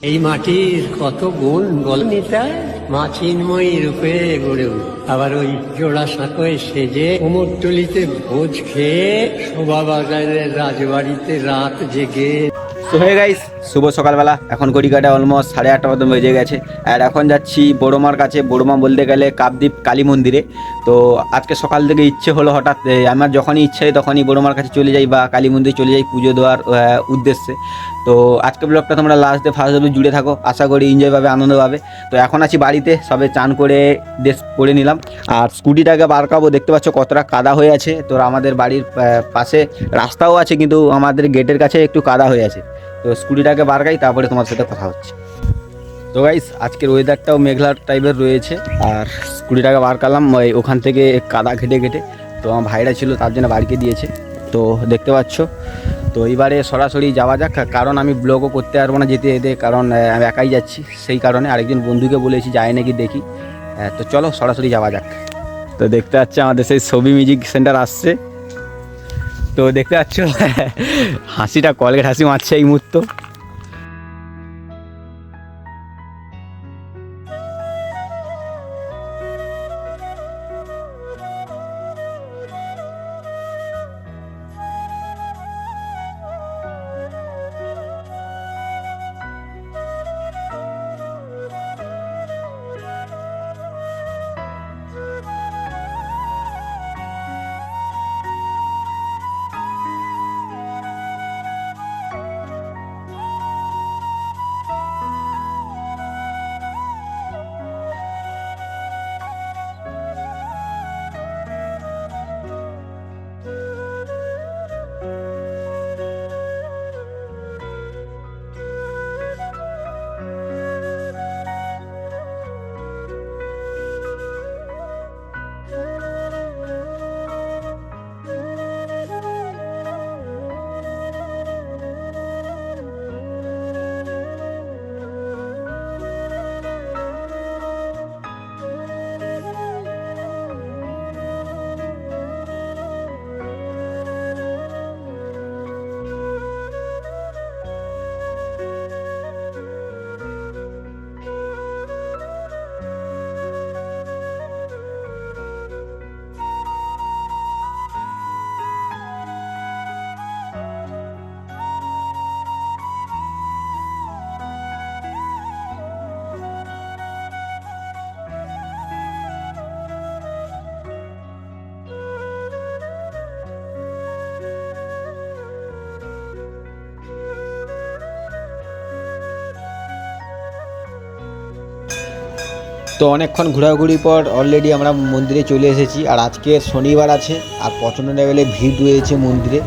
এই মাটির কত গুণ বলেনি তাই মা চিন্ময়ী রূপে গড়ে উঠল। আবার ওই জোড়া সাঁকোয় সেজে কুমোরটুলিতে ভোজ খেয়ে শোভাবাজারের রাজবাড়িতে রাত জেগে। সো হে গাইস, শুভ সকালবেলা। এখন ঘড়িকাটা অলমোস্ট 8:30 মতো বেজে গেছে। আর এখন যাচ্ছি বড়মার কাছে। বড়মা বলতে গেলে কাপদ্বীপ কালী মন্দিরে। তো আজকে সকাল থেকে ইচ্ছে হলো হঠাৎ, আমার যখনই ইচ্ছে হয় তখনই বড়মার কাছে চলে যাই বা কালী মন্দিরে চলে যাই পুজো দেওয়ার উদ্দেশ্যে। তো আজকে ব্লগটা তোমরা লাস্ট ডে ফার্স্ট ডে জুড়ে থাকো, আশা করি এনজয় পাবে, আনন্দ পাবে। তো এখন আছি বাড়িতে, সবে চান করে ড্রেস পরে নিলাম। আর স্কুটিটাকে বার কাবো, দেখতে পাচ্ছ কতটা কাদা হয়ে আছে। তো আমাদের বাড়ির পাশে রাস্তাও আছে, কিন্তু আমাদের গেটের কাছে একটু কাদা হয়ে আছে। তো স্কুটিটাকে বার গাই, তারপরে তোমার সাথে কথা হচ্ছে। তো গাইস, আজকের ওয়েদারটাও মেঘলা টাইপের রয়েছে। আর স্কুটিটাকে বার করলাম ওখান থেকে কাদা ঘেটে ঘেটে। তো আমার ভাইরা ছিল, তার জন্য বাড়িকে দিয়েছে। তো দেখতে পাচ্ছ। তো এবারে সরাসরি যাওয়া যাক, কারণ আমি ব্লগও করতে পারবো না যেতে যেতে, কারণ আমি একাই যাচ্ছি। সেই কারণে আরেকজন বন্ধুকে বলেছি যায় নাকি দেখি। তো চলো সরাসরি যাওয়া যাক। তো দেখতে পাচ্ছ আমাদের সেই ছবি মিউজিক সেন্টার আসছে। তো দেখতে পাচ্ছ হাসিটা কলগেট হাসি মারছে এই মুহূর্তে। তো অনেকক্ষণ ঘোরাঘুরির পর অলরেডি আমরা মন্দিরে চলে এসেছি। আর আজকে শনিবার আছে, আর প্রচণ্ড লেভেলে ভিড় রয়েছে মন্দিরে।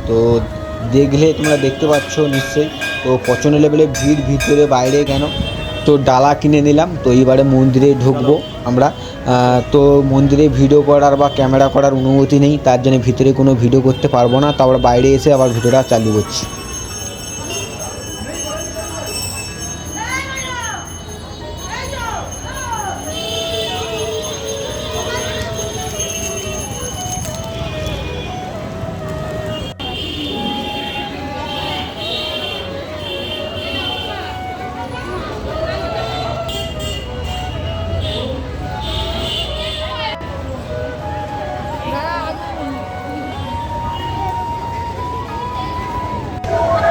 তো দেখলে তোমরা দেখতে পাচ্ছ নিশ্চয়ই। তো প্রচণ্ড লেভেলে ভিড়, ভিতরে বাইরে কেন। তো ডালা কিনে নিলাম। তো এইবারে মন্দিরে ঢুকবো আমরা। তো মন্দিরে ভিডিও করার বা ক্যামেরা করার অনুমতি নেই, তার জন্য ভিতরে কোনো ভিডিও করতে পারবো না। তারপর বাইরে এসে আবার ভিডিওটা চালু করছি।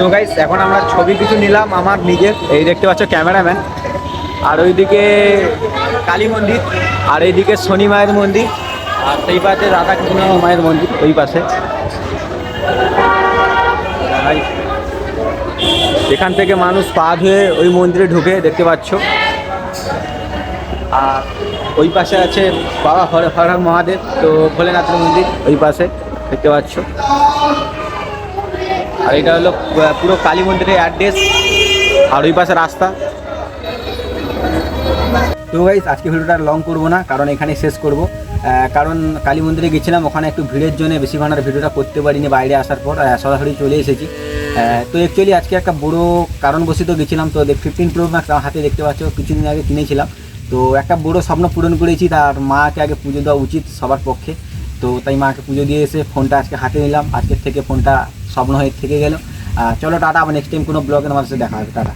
তো গাইস, এখন আমরা ছবি কিছু নিলাম আমার নিজের। এই দেখতে পাচ্ছ ক্যামেরাম্যান। আর ওইদিকে কালী মন্দির, আর এইদিকে শনি মায়ের মন্দির, আর সেই পাশে রাধাকৃষ্ণ মায়ের মন্দির ওই পাশে। এখান থেকে মানুষ পা ধুয়ে ওই মন্দিরে ঢুকে, দেখতে পাচ্ছ। আর ওই পাশে আছে বাবা হর হর মহাদেব, তো ভোলেনাথের মন্দির ওই পাশে দেখতে পাচ্ছ। আর এটা হলো পুরো কালী মন্দিরের অ্যাড্রেস, আর ওই পাশে রাস্তা। তো গাইস, আজকে ভিডিওটা লং করবো না, কারণ এখানে শেষ করব। কারণ কালী মন্দিরে গেছিলাম, ওখানে একটু ভিড়ের জন্য বেশিক্ষণ আর ভিডিওটা করতে পারিনি। বাইরে আসার পর সরাসরি চলে এসেছি। তো অ্যাকচুয়ালি আজকে একটা বড়ো কারণবশত গেছিলাম। তো 15 Pro Max আমার হাতে দেখতে পাচ্ছ, কিছুদিন আগে কিনেছিলাম। তো একটা বড় স্বপ্ন পূরণ করেছি, তার মাকে আগে পুজো দেওয়া উচিত সবার পক্ষে। তো তাই মাকে পুজো দিয়ে এসে ফোনটা আজকে হাতে নিলাম। আজকের থেকে ফোনটা স্বপ্ন হয়ে থেকে গেল। চলো টাটা, আবার নেক্সট টাইম কোনো ব্লগে তোমার সাথে দেখা হবে। টাটা।